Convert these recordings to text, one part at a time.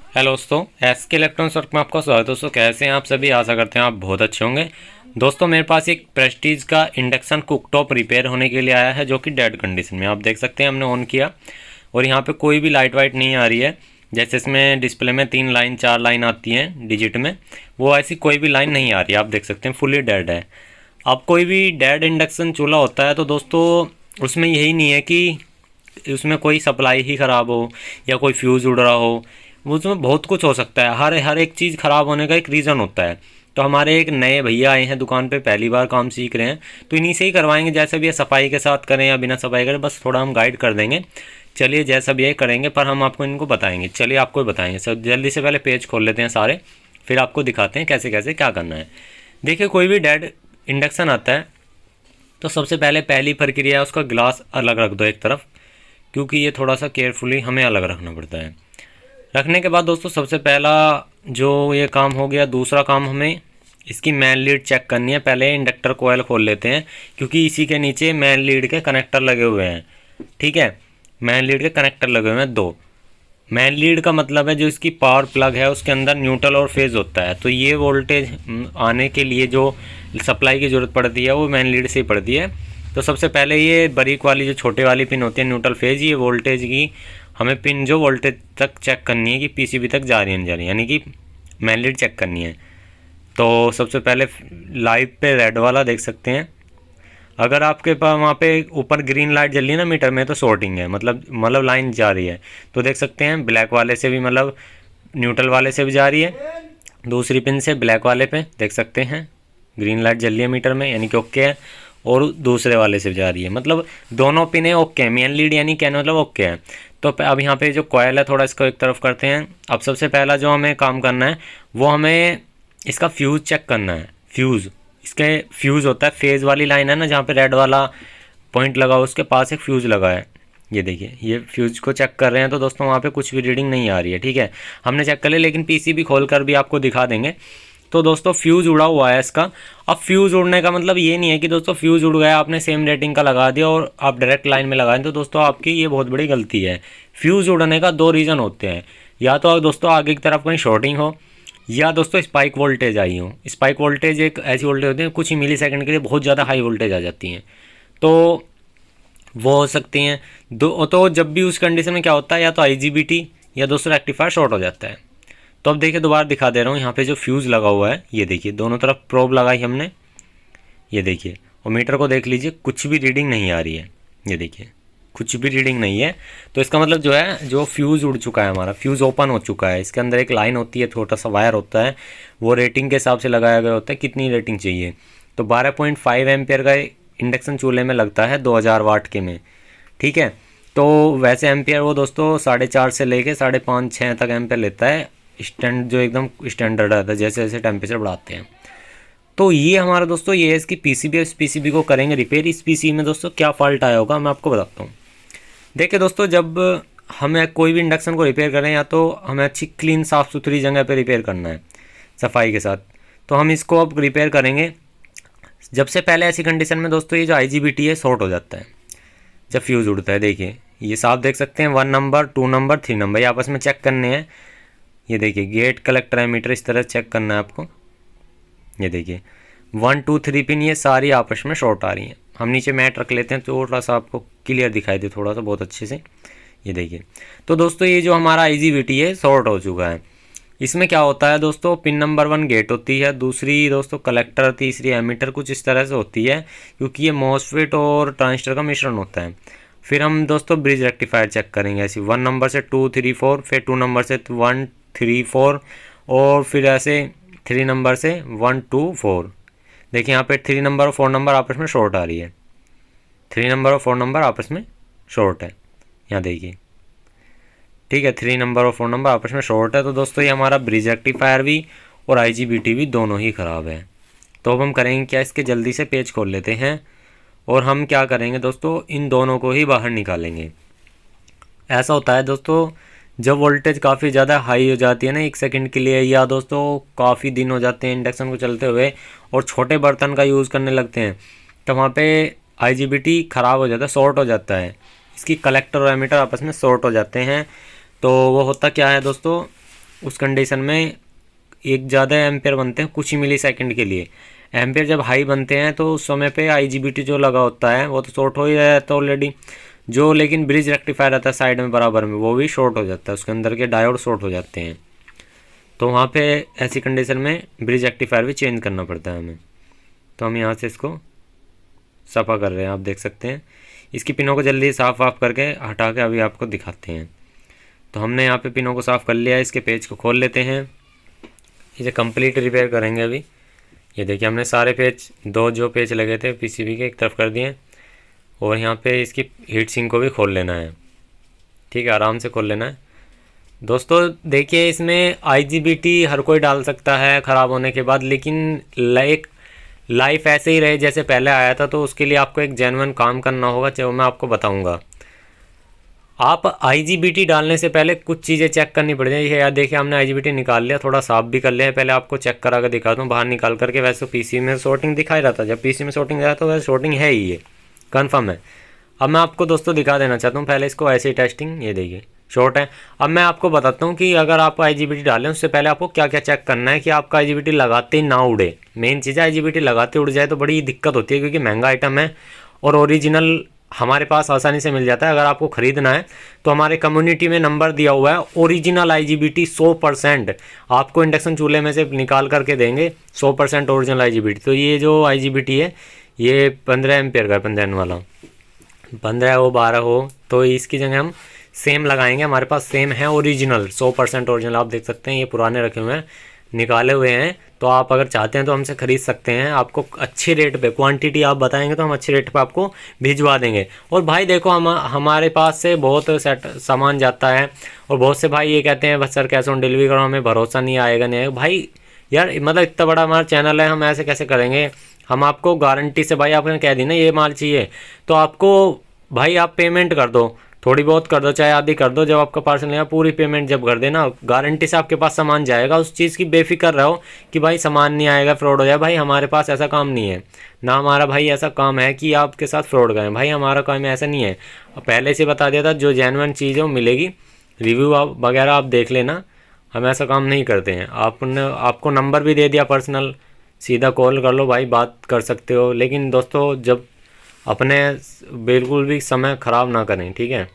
Hello दोस्तों, SK electronics work में आपका स्वागत है। दोस्तों कैसे हैं आप सभी? आशा करते हैं आप बहुत अच्छे होंगे। दोस्तों मेरे पास एक प्रेस्टीज का इंडक्शन कुकटॉप रिपेयर होने के लिए आया है, जो कि डेड कंडीशन में आप देख सकते हैं। हमने ऑन किया और यहाँ पे कोई भी लाइट वाइट नहीं आ रही है। जैसे इसमें डिस्प्ले में 3 लाइन 4 लाइन आती हैं डिजिट में, वो ऐसी कोई भी लाइन नहीं आ रही है। आप देख सकते हैं फुली डेड है। अब कोई भी डेड इंडक्शन चूल्हा होता है तो दोस्तों उसमें यही नहीं है कि उसमें कोई सप्लाई ही ख़राब हो या कोई फ्यूज़ उड़ रहा हो। उसमें बहुत कुछ हो सकता है। हर एक चीज़ ख़राब होने का एक रीज़न होता है। तो हमारे एक नए भैया आए हैं दुकान पे, पहली बार काम सीख रहे हैं, तो इन्हीं से ही करवाएंगे। जैसे भी ये सफाई के साथ करें या बिना सफाई करें, बस थोड़ा हम गाइड कर देंगे। चलिए जैसा भी ये करेंगे, पर हम आपको इनको बताएंगे। चलिए आपको बताएंगे। सब जल्दी से पहले पेज खोल लेते हैं सारे, फिर आपको दिखाते हैं कैसे कैसे क्या करना है। देखिए कोई भी डेड इंडक्शन आता है तो सबसे पहले पहली प्रक्रिया है उसका ग्लास अलग रख दो एक तरफ, क्योंकि ये थोड़ा सा केयरफुली हमें अलग रखना पड़ता है। रखने के बाद दोस्तों सबसे पहला जो ये काम हो गया, दूसरा काम हमें इसकी मैन लीड चेक करनी है। पहले इंडक्टर कोयल खोल लेते हैं, क्योंकि इसी के नीचे मैन लीड के कनेक्टर लगे हुए हैं। ठीक है, मैन लीड के कनेक्टर लगे हुए हैं 2। मैन लीड का मतलब है जो इसकी पावर प्लग है उसके अंदर न्यूट्रल और फेज़ होता है। तो ये वोल्टेज आने के लिए जो सप्लाई की ज़रूरत पड़ती है वो मैन लीड से ही पड़ती है। तो सबसे पहले ये बारीक वाली जो छोटे वाली पिन होती है न्यूट्रल फेज़, ये वोल्टेज की हमें पिन जो वोल्टेज तक चेक करनी है कि पीसीबी तक जा रही है नहीं जा रही, यानी कि मैन लीड चेक करनी है। तो सबसे पहले लाइव पे रेड वाला देख सकते हैं। अगर आपके पास वहाँ पे ऊपर ग्रीन लाइट जल रही है ना मीटर में, तो शॉर्टिंग है, मतलब लाइन जा रही है। तो देख सकते हैं ब्लैक वाले से भी, मतलब न्यूट्रल वाले से भी जा रही है। दूसरी पिन से ब्लैक वाले पे देख सकते हैं ग्रीन लाइट जल रही है मीटर में, यानी कि ओके है। और दूसरे वाले से भी जा रही है, मतलब दोनों पिनें ओके है। मेन लीड यानी क्या मतलब ओके है। तो अब यहाँ पे जो कॉयल है थोड़ा इसको एक तरफ करते हैं। अब सबसे पहला जो हमें काम करना है वो हमें इसका फ्यूज़ चेक करना है। फ्यूज़, इसके फ्यूज़ होता है, फेज़ वाली लाइन है ना जहाँ पे रेड वाला पॉइंट लगा हो, उसके पास एक फ्यूज़ लगा है। ये देखिए, ये फ्यूज़ को चेक कर रहे हैं तो दोस्तों वहाँ पे कुछ भी रीडिंग नहीं आ रही है। ठीक है, हमने चेक कर लिया, लेकिन पीसीबी खोल कर भी आपको दिखा देंगे। तो दोस्तों फ्यूज़ उड़ा हुआ है इसका। अब फ्यूज़ उड़ने का मतलब ये नहीं है कि दोस्तों फ्यूज़ उड़ गया आपने सेम रेटिंग का लगा दिया और आप डायरेक्ट लाइन में लगाएं, तो दोस्तों आपकी ये बहुत बड़ी गलती है। फ्यूज़ उड़ने का 2 रीज़न होते हैं। या तो दोस्तों आगे की तरफ कहीं शॉर्टिंग हो, या दोस्तों स्पाइक वोल्टेज आई हो। स्पाइक वोल्टेज एक ऐसी वोल्टेज होती है कुछ ही मिली सेकंड के लिए बहुत ज़्यादा हाई वोल्टेज आ जाती हैं, तो वो हो सकती हैं दो। तो जब भी उस कंडीशन में क्या होता है, या तो आईजीबीटी या दोस्तों रेक्टिफायर शॉर्ट हो जाता है। तो अब देखिए दोबारा दिखा दे रहा हूँ, यहाँ पे जो फ्यूज़ लगा हुआ है ये देखिए, दोनों तरफ प्रोब लगाई हमने, ये देखिए। और मीटर को देख लीजिए, कुछ भी रीडिंग नहीं आ रही है, ये देखिए कुछ भी रीडिंग नहीं है। तो इसका मतलब जो है, जो फ्यूज़ उड़ चुका है हमारा, फ्यूज़ ओपन हो चुका है। इसके अंदर एक लाइन होती है, छोटा सा वायर होता है, वो रेटिंग के हिसाब से लगाया गया होता है कितनी रेटिंग चाहिए। तो 12.5 एम्पियर का इंडक्शन चूल्हे में लगता है 2000 वाट के में। ठीक है, तो वैसे एम्पियर वो दोस्तों 4.5 से लेके 5.5 6 तक एम्पियर लेता है, स्टैंड जो एकदम स्टैंडर्ड रहता है, जैसे जैसे टेम्परेचर बढ़ाते हैं। तो ये हमारा दोस्तों ये है इसकी पीसीबी। इस पीसीबी को करेंगे रिपेयर। इस पीसीबी में दोस्तों क्या फॉल्ट आया होगा मैं आपको बताता हूँ। देखिए दोस्तों, जब हमें कोई भी इंडक्शन को रिपेयर करें, या तो हमें अच्छी क्लीन साफ़ सुथरी जगह पे रिपेयर करना है सफाई के साथ। तो हम इसको अब रिपेयर करेंगे। जब से पहले ऐसी कंडीशन में दोस्तों ये जो आईजीबीटी है शॉर्ट हो जाता है जब फ्यूज़ उड़ता है। देखिए ये साफ देख सकते हैं, 1 नंबर 2 नंबर 3 नंबर ये आपस में चेक करने हैं। ये देखिए गेट कलेक्टर एमीटर इस तरह चेक करना है आपको। ये देखिए 1 2 3 पिन ये सारी आपस में शॉर्ट आ रही हैं। हम नीचे मैट रख लेते हैं तो थोड़ा सा आपको क्लियर दिखाई दे, थोड़ा सा बहुत अच्छे से। ये देखिए, तो दोस्तों ये जो हमारा आईजीबीटी है शॉर्ट हो चुका है। इसमें क्या होता है दोस्तों, पिन नंबर 1 गेट होती है, दूसरी दोस्तों कलेक्टर, तीसरी एमीटर, कुछ इस तरह से होती है, क्योंकि ये मॉसफेट और ट्रांजिस्टर का मिश्रण होता है। फिर हम दोस्तों ब्रिज रेक्टिफायर चेक करेंगे ऐसी 1 नंबर से 2 3 4, फिर 2 नंबर से 1 3 4, और फिर ऐसे 3 नंबर से 1 2 4। देखिए यहाँ पे 3 नंबर और 4 नंबर आपस में शॉर्ट आ रही है। 3 नंबर और 4 नंबर आपस में शॉर्ट है, यहाँ देखिए। ठीक है, 3 नंबर और 4 नंबर आपस में शॉर्ट है। तो दोस्तों ये हमारा ब्रिज रेक्टिफायर भी और आईजीबीटी भी दोनों ही ख़राब है। तो अब हम करेंगे क्या, इसके जल्दी से पेज खोल लेते हैं और हम क्या करेंगे दोस्तों, इन दोनों को ही बाहर निकालेंगे। ऐसा होता है दोस्तों, जब वोल्टेज काफ़ी ज़्यादा हाई हो जाती है ना 1 सेकंड के लिए, या दोस्तों काफ़ी दिन हो जाते हैं इंडक्शन को चलते हुए और छोटे बर्तन का यूज़ करने लगते हैं, तो वहाँ पे आईजीबीटी ख़राब हो जाता है, शॉर्ट हो जाता है। इसकी कलेक्टर और एमीटर आपस में शॉर्ट हो जाते हैं। तो वो होता क्या है दोस्तों, उस कंडीशन में एक ज़्यादा एम्पेयर बनते हैं कुछ ही मिली सेकेंड के लिए। एम्पेयर जब हाई बनते हैं तो उस समय पे IGBT जो लगा होता है वो तो शॉर्ट हो ही जाता है ऑलरेडी, जो लेकिन ब्रिज रेक्टिफायर रहता है साइड में बराबर में वो भी शॉर्ट हो जाता है, उसके अंदर के डायोड शॉर्ट हो जाते हैं। तो वहाँ पे ऐसी कंडीशन में ब्रिज रेक्टिफायर भी चेंज करना पड़ता है हमें। तो हम यहाँ से इसको सफ़ा कर रहे हैं, आप देख सकते हैं। इसकी पिनों को जल्दी साफ़ वाफ करके हटा के अभी आपको दिखाते हैं। तो हमने यहाँ पे पिनों को साफ़ कर लिया है, इसके पेज को खोल लेते हैं, इसे कंप्लीट रिपेयर करेंगे अभी। ये देखिए हमने सारे पेज, दो जो पेज लगे थे PCB के एक तरफ कर दिए, और यहाँ पे इसकी हीट सिंक को भी खोल लेना है। ठीक है, आराम से खोल लेना है दोस्तों। देखिए इसमें IGBT हर कोई डाल सकता है ख़राब होने के बाद, लेकिन लाइफ ऐसे ही रहे जैसे पहले आया था, तो उसके लिए आपको एक जेन्युइन काम करना होगा, जो मैं आपको बताऊंगा। आप IGBT डालने से पहले कुछ चीज़ें चेक करनी पड़ जाएगी। यार देखिए हमने IGBT निकाल लिया, थोड़ा साफ भी कर लिया है, पहले आपको चेक करा कर दिखाता हूँ बाहर निकाल करके। वैसे तो PC में शॉर्टिंग दिखाई रहा था, जब PC में शॉर्टिंग आया तो वैसे शॉर्टिंग है ही, ये कन्फर्म है। अब मैं आपको दोस्तों दिखा देना चाहता हूँ पहले इसको ऐसे ही टेस्टिंग। ये देखिए शॉर्ट है। अब मैं आपको बताता हूँ कि अगर आप IGBT डालें उससे पहले आपको क्या क्या चेक करना है कि आपका IGBT लगाते ही ना उड़े। मेन चीज़ है, IGBT लगाते उड़ जाए तो बड़ी दिक्कत होती है, क्योंकि महंगा आइटम है और ओरिजिनल हमारे पास आसानी से मिल जाता है। अगर आपको ख़रीदना है तो हमारे कम्युनिटी में नंबर दिया हुआ है, ओरिजिनल IGBT 100% आपको इंडक्शन चूल्हे में से निकाल करके देंगे, 100% ओरिजिनल IGBT। तो ये जो IGBT है ये 15 एम्पेयर का, 15 वाला, 15 हो 12 हो, तो इसकी जगह हम सेम लगाएंगे। हमारे पास सेम है ओरिजिनल, 100% ओरिजिनल। आप देख सकते हैं ये पुराने रखे हुए हैं, निकाले हुए हैं। तो आप अगर चाहते हैं तो हमसे ख़रीद सकते हैं, आपको अच्छे रेट पे, क्वांटिटी आप बताएंगे तो हम अच्छे रेट पे आपको भिजवा देंगे। और भाई देखो हमारे पास से बहुत सेट सामान जाता है, और बहुत से भाई ये कहते हैं बस सर कैश ऑन डिलीवरी करो, हमें भरोसा नहीं आएगा नहीं आएगा। भाई यार मतलब इतना बड़ा हमारा चैनल है, हम ऐसे कैसे करेंगे। हम आपको गारंटी से, भाई आपने कह दी ना ये माल चाहिए तो आपको भाई आप पेमेंट कर दो, थोड़ी बहुत कर दो चाहे आधी कर दो, जब आपका पार्सल लेगा पूरी पेमेंट जब कर देना, गारंटी से आपके पास सामान जाएगा। उस चीज़ की बेफिक्र रहो कि भाई सामान नहीं आएगा, फ्रॉड हो जाए। भाई हमारे पास ऐसा काम नहीं है ना, हमारा भाई ऐसा काम है कि आपके साथ फ्रॉड करें। भाई हमारा काम ऐसा नहीं है, पहले से बता दिया था, जो जेन्युइन चीज़ है वो मिलेगी। रिव्यू वगैरह आप देख लेना, हम ऐसा काम नहीं करते हैं। आपको नंबर भी दे दिया पर्सनल, सीधा कॉल कर लो भाई, बात कर सकते हो। लेकिन दोस्तों जब अपने बिल्कुल भी समय ख़राब ना करें, ठीक है।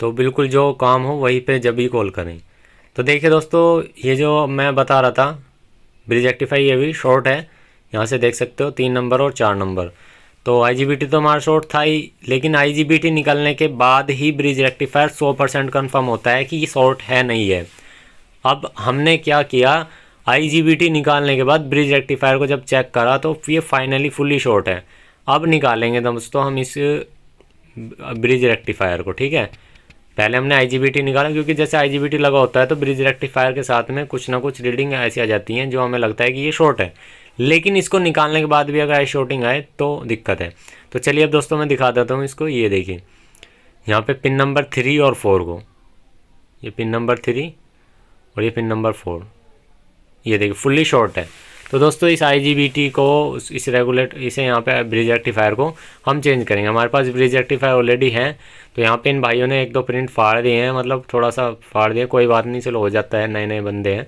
तो बिल्कुल जो काम हो वहीं पे जब भी कॉल करें। तो देखिए दोस्तों ये जो मैं बता रहा था ब्रिज रेक्टिफाई, ये भी शॉर्ट है, यहाँ से देख सकते हो 3 नंबर और 4 नंबर। तो IGBT तो हमारा शॉर्ट था ही, लेकिन IGBT निकलने के बाद ही ब्रिज रेक्टिफायर 100% कन्फर्म होता है कि ये शॉर्ट है नहीं है। अब हमने क्या किया, IGBT निकालने के बाद ब्रिज रेक्टिफायर को जब चेक करा तो ये फाइनली फुली शॉर्ट है। अब निकालेंगे दोस्तों हम इस ब्रिज रेक्टिफायर को, ठीक है। पहले हमने IGBT निकाला, क्योंकि जैसे IGBT लगा होता है तो ब्रिज रेक्टिफायर के साथ में कुछ ना कुछ रीडिंग ऐसी आ जाती हैं जो हमें लगता है कि ये शॉर्ट है। लेकिन इसको निकालने के बाद भी अगर ऐसी शॉर्टिंग आए तो दिक्कत है। तो चलिए अब दोस्तों मैं दिखा देता हूँ इसको। ये देखिए यहाँ पे पिन नंबर 3 और 4 को, ये पिन नंबर 3 और ये पिन नंबर 4, ये देखिए फुल्ली शॉर्ट है। तो दोस्तों इस IGBT को, इसे यहाँ पे ब्रिज रेक्टिफायर को हम चेंज करेंगे। हमारे पास ब्रिज रेक्टिफायर ऑलरेडी है, तो यहाँ पे इन भाइयों ने 1-2 प्रिंट फाड़ दिए हैं, मतलब थोड़ा सा फाड़ दिया, कोई बात नहीं, चलो हो जाता है, नए नए बंदे हैं।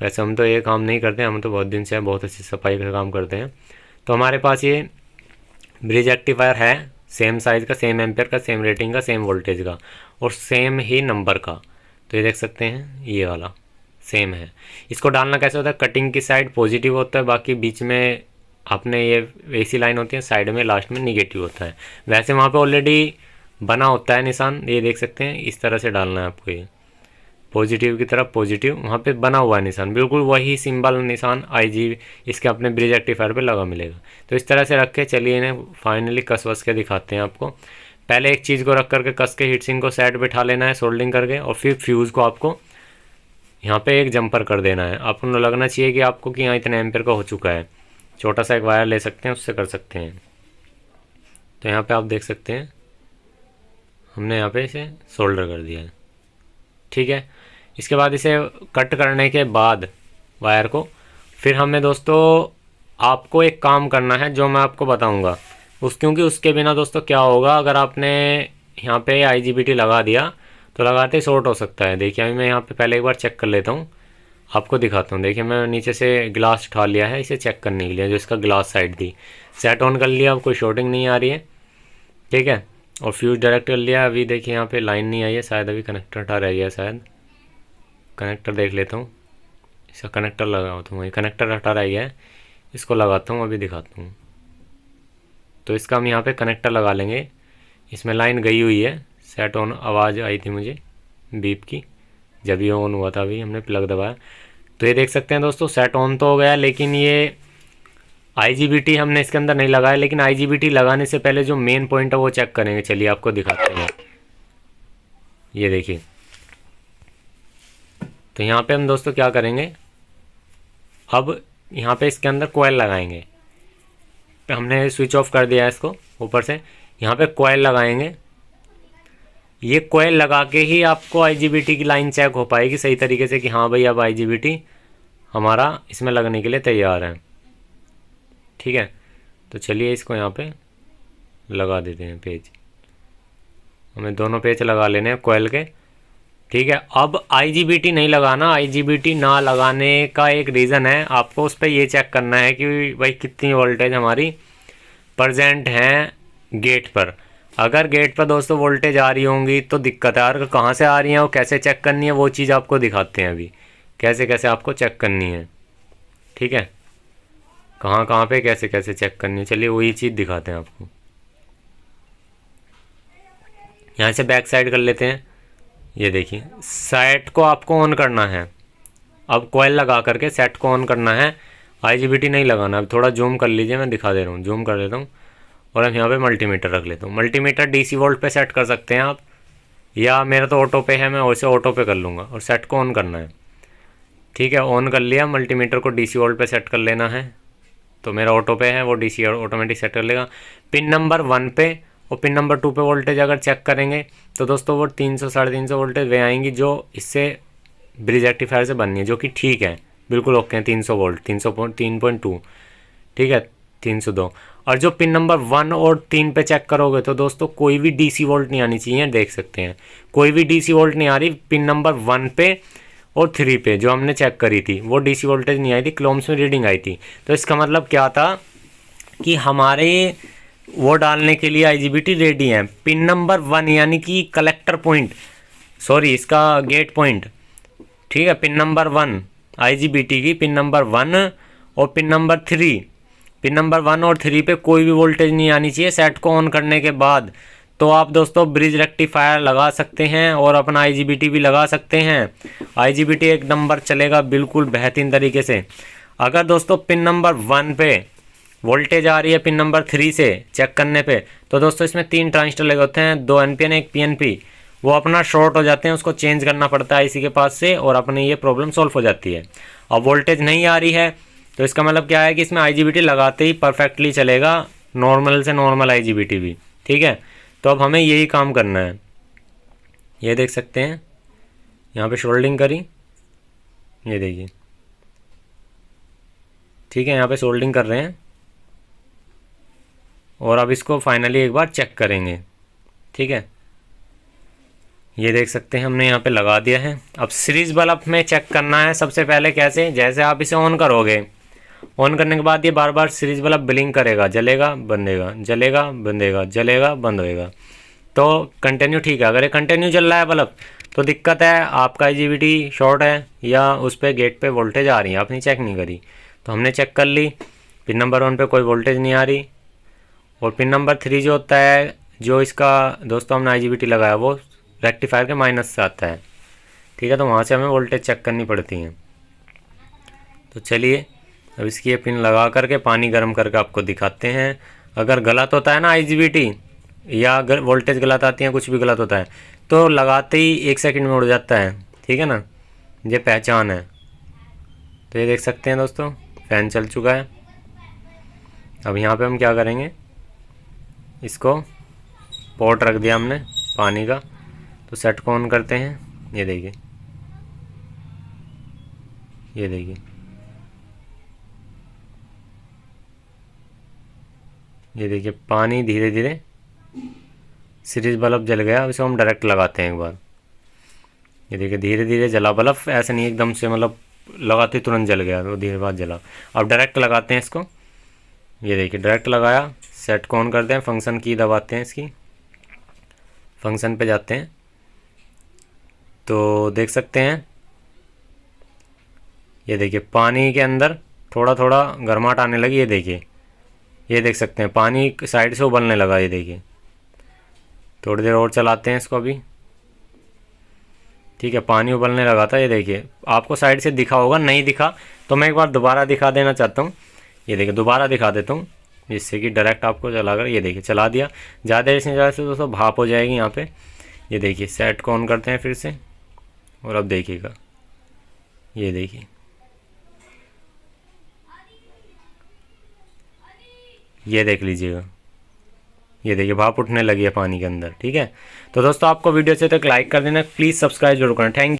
वैसे हम तो ये काम नहीं करते, हम तो बहुत दिन से बहुत अच्छी सफाई का काम करते हैं। तो हमारे पास ये ब्रिज रेक्टिफायर है, सेम साइज़ का, सेम एम्पेयर का, सेम रेटिंग का, सेम वोल्टेज का और सेम ही नंबर का। तो ये देख सकते हैं ये वाला सेम है। इसको डालना कैसे होता है, कटिंग की साइड पॉजिटिव होता है, बाकी बीच में आपने ये AC लाइन होती है, साइड में लास्ट में निगेटिव होता है। वैसे वहाँ पे ऑलरेडी बना होता है निशान, ये देख सकते हैं, इस तरह से डालना है आपको। ये पॉजिटिव की तरफ पॉजिटिव, वहाँ पे बना हुआ है निशान, बिल्कुल वही सिंबल निशान IG इसके अपने ब्रिज रेक्टिफायर पे लगा मिलेगा। तो इस तरह से रख के चलिए इन्हें फाइनली कस वस के दिखाते हैं आपको। पहले एक चीज़ को रख करके कस के हीट सिंक को साइड बिठा लेना है सोल्डिंग करके, और फिर फ्यूज़ को आपको यहाँ पे एक जंपर कर देना है। आपको लगना चाहिए कि आपको कि यहाँ इतने एम्पेयर का हो चुका है। छोटा सा एक वायर ले सकते हैं, उससे कर सकते हैं। तो यहाँ पे आप देख सकते हैं हमने यहाँ पे इसे सोल्डर कर दिया है, ठीक है। इसके बाद इसे कट करने के बाद वायर को, फिर हमें दोस्तों आपको एक काम करना है जो मैं आपको बताऊँगा क्योंकि उसके बिना दोस्तों क्या होगा, अगर आपने यहाँ पे IGBT लगा दिया तो लगाते ही शॉर्ट हो सकता है। देखिए अभी मैं यहाँ पे पहले एक बार चेक कर लेता हूँ, आपको दिखाता हूँ। देखिए मैं नीचे से ग्लास उठा लिया है इसे चेक करने के लिए, जो इसका ग्लास साइड थी। सेट ऑन कर लिया, अब कोई शॉर्टिंग नहीं आ रही है, ठीक है। और फ्यूज डायरेक्ट कर लिया। अभी देखिए यहाँ पे लाइन नहीं आई है, शायद अभी कनेक्टर हटा रह गया है, शायद कनेक्टर देख लेता हूँ। इसका कनेक्टर लगाता हूँ, वही कनेक्टर हटा रह गया है, इसको लगाता हूँ, अभी दिखाता हूँ। तो इसका हम यहाँ पे कनेक्टर लगा लेंगे। इसमें लाइन गई हुई है, सेट ऑन आवाज़ आई थी मुझे बीप की, जब ये ऑन हुआ था, अभी हमने प्लग दबाया। तो ये देख सकते हैं दोस्तों सेट ऑन तो हो गया, लेकिन ये IGBT हमने इसके अंदर नहीं लगाया। लेकिन IGBT लगाने से पहले जो मेन पॉइंट है वो चेक करेंगे। चलिए आपको दिखाते हैं, ये देखिए। तो यहाँ पे हम दोस्तों क्या करेंगे, अब यहाँ पे इसके अंदर कॉइल लगाएंगे। हमने स्विच ऑफ कर दिया है इसको ऊपर से, यहाँ पे कॉइल लगाएंगे। ये कॉइल लगा के ही आपको IGBT की लाइन चेक हो पाएगी सही तरीके से कि हाँ भाई अब IGBT हमारा इसमें लगने के लिए तैयार है, ठीक है। तो चलिए इसको यहाँ पे लगा देते हैं पेज, हमें दोनों पेज लगा लेने हैं कॉइल के, ठीक है। अब IGBT नहीं लगाना। IGBT ना लगाने का एक रीज़न है, आपको उस पर ये चेक करना है कि भाई कितनी वोल्टेज हमारी प्रजेंट है गेट पर। अगर गेट पर दोस्तों वोल्टेज आ रही होंगी तो दिक्कत है। अगर कहाँ से आ रही है वो कैसे चेक करनी है वो चीज़ आपको दिखाते हैं अभी, कैसे कैसे आपको चेक करनी है, ठीक है। कहाँ कहाँ पे कैसे कैसे चेक करनी है, चलिए वही चीज़ दिखाते हैं आपको। यहाँ से बैक साइड कर लेते हैं। ये देखिए सेट को आपको ऑन करना है, अब कॉइल लगा करके सेट को ऑन करना है, IGBT नहीं लगाना। अब थोड़ा जूम कर लीजिए, मैं दिखा दे रहा हूँ, जूम कर लेता हूँ। और अब यहाँ पे मल्टीमीटर रख लेता हूँ। मल्टीमीटर DC वोल्ट पे सेट कर सकते हैं आप, या मेरा तो ऑटो पे है, मैं वैसे ऑटो पे कर लूँगा। और सेट को ऑन करना है, ठीक है। ऑन कर लिया, मल्टीमीटर को DC वोल्ट पे सेट कर लेना है। तो मेरा ऑटो पे है, वो DC ऑटोमेटिक सेट कर लेगा। पिन नंबर 1 पे और पिन नंबर 2 पे वोल्टेज अगर चेक करेंगे तो दोस्तों वो 300 350 वोल्टेज वे आएंगी, जो इससे ब्रिज रेक्टिफायर से बननी है, जो कि ठीक है, बिल्कुल ओके है। 300 वोल्ट, 300.3.2, ठीक है, 302। और जो पिन नंबर 1 और 3 पे चेक करोगे तो दोस्तों कोई भी DC वोल्ट नहीं आनी चाहिए, देख सकते हैं कोई भी DC वोल्ट नहीं आ रही। पिन नंबर 1 पे और 3 पे जो हमने चेक करी थी वो DC वोल्टेज नहीं आई थी, क्लोम्स में रीडिंग आई थी। तो इसका मतलब क्या था कि हमारे वो डालने के लिए IGBT रेडी है। पिन नंबर 1 यानी कि कलेक्टर पॉइंट, सॉरी इसका गेट पॉइंट, ठीक है। पिन नंबर 1 IGBT की पिन नंबर 1 और पिन नंबर 3, पिन नंबर 1 और 3 पे कोई भी वोल्टेज नहीं आनी चाहिए। सेट को ऑन करने के बाद तो आप दोस्तों ब्रिज रेक्टिफायर लगा सकते हैं और अपना IGBT भी लगा सकते हैं। IGBT एक नंबर चलेगा बिल्कुल बेहतरीन तरीके से। अगर दोस्तों पिन नंबर 1 पे वोल्टेज आ रही है पिन नंबर 3 से चेक करने पे, तो दोस्तों इसमें 3 ट्रांजिस्टर लगे होते हैं, 2 NPN 1 PNP, वो अपना शॉर्ट हो जाते हैं, उसको चेंज करना पड़ता है IC के पास से और अपनी ये प्रॉब्लम सॉल्व हो जाती है। अब वोल्टेज नहीं आ रही है तो इसका मतलब क्या है कि इसमें IGBT लगाते ही परफेक्टली चलेगा, नॉर्मल से नॉर्मल IGBT भी, ठीक है। तो अब हमें यही काम करना है। ये देख सकते हैं यहाँ पे सोल्डिंग करी, ये देखिए, ठीक है, यहाँ पे सोल्डिंग कर रहे हैं और अब इसको फाइनली एक बार चेक करेंगे, ठीक है। ये देख सकते हैं हमने यहाँ पे लगा दिया है। अब सीरीज बल्ब में चेक करना है सबसे पहले। कैसे, जैसे आप इसे ऑन करोगे, ऑन करने के बाद ये बार बार सीरीज बल्ब ब्लिंक करेगा, जलेगा बंदेगा, जलेगा बंदेगा, जलेगा बंद होएगा। तो कंटिन्यू ठीक है। अगर ये कंटिन्यू चल रहा है बल्ब तो दिक्कत है, आपका IGBT शॉर्ट है या उस पर गेट पे वोल्टेज आ रही है, आपने चेक नहीं करी। तो हमने चेक कर ली, पिन नंबर 1 पे कोई वोल्टेज नहीं आ रही। और पिन नंबर 3 जो होता है, जो इसका दोस्तों हमने IGBT लगाया, वो रेक्टिफायर के माइनस से आता है, ठीक है। तो वहाँ से हमें वोल्टेज चेक करनी पड़ती है। तो चलिए अब इसकी ये पिन लगा करके पानी गर्म करके आपको दिखाते हैं। अगर गलत होता है ना IGBT या अगर वोल्टेज गलत आती है, कुछ भी गलत होता है, तो लगाते ही 1 सेकंड में उड़ जाता है, ठीक है ना, ये पहचान है। तो ये देख सकते हैं दोस्तों फ़ैन चल चुका है। अब यहाँ पे हम क्या करेंगे, इसको पॉट रख दिया हमने पानी का, तो सेट को ऑन करते हैं। ये देखिए, ये देखिए, ये देखिए पानी धीरे धीरे सीरीज बल्ब जल गया। अब इसे हम डायरेक्ट लगाते हैं एक बार, ये देखिए धीरे धीरे जला बल्ब, ऐसे नहीं एकदम से मतलब लगाते ही तुरंत जल गया, तो धीरे बाद जला। अब डायरेक्ट लगाते हैं इसको। ये देखिए डायरेक्ट लगाया। सेट को ऑन करते हैं, फंक्शन की दबाते हैं इसकी, फंक्शन पे जाते हैं तो देख सकते हैं ये देखिए पानी के अंदर थोड़ा थोड़ा गर्माहट आने लगी। ये देखिए, ये देख सकते हैं पानी साइड से उबलने लगा। ये देखिए थोड़ी देर और चलाते हैं इसको अभी। ठीक है, पानी उबलने लगा था। ये देखिए आपको साइड से दिखा होगा, नहीं दिखा तो मैं एक बार दोबारा दिखा देना चाहता हूँ। ये देखिए दोबारा दिखा देता हूँ, जिससे कि डायरेक्ट आपको चला कर। ये देखिए चला दिया। ज़्यादा देर से ज़्यादा से दोस्तों भाप हो जाएगी यहाँ पे। ये देखिए सेट को ऑन करते हैं फिर से, और अब देखिएगा ये देखिए, ये देख लीजिएगा, ये देखिए भाप उठने लगी है पानी के अंदर। ठीक है, तो दोस्तों आपको वीडियो से तक लाइक कर देना, प्लीज़ सब्सक्राइब जरूर करना। थैंक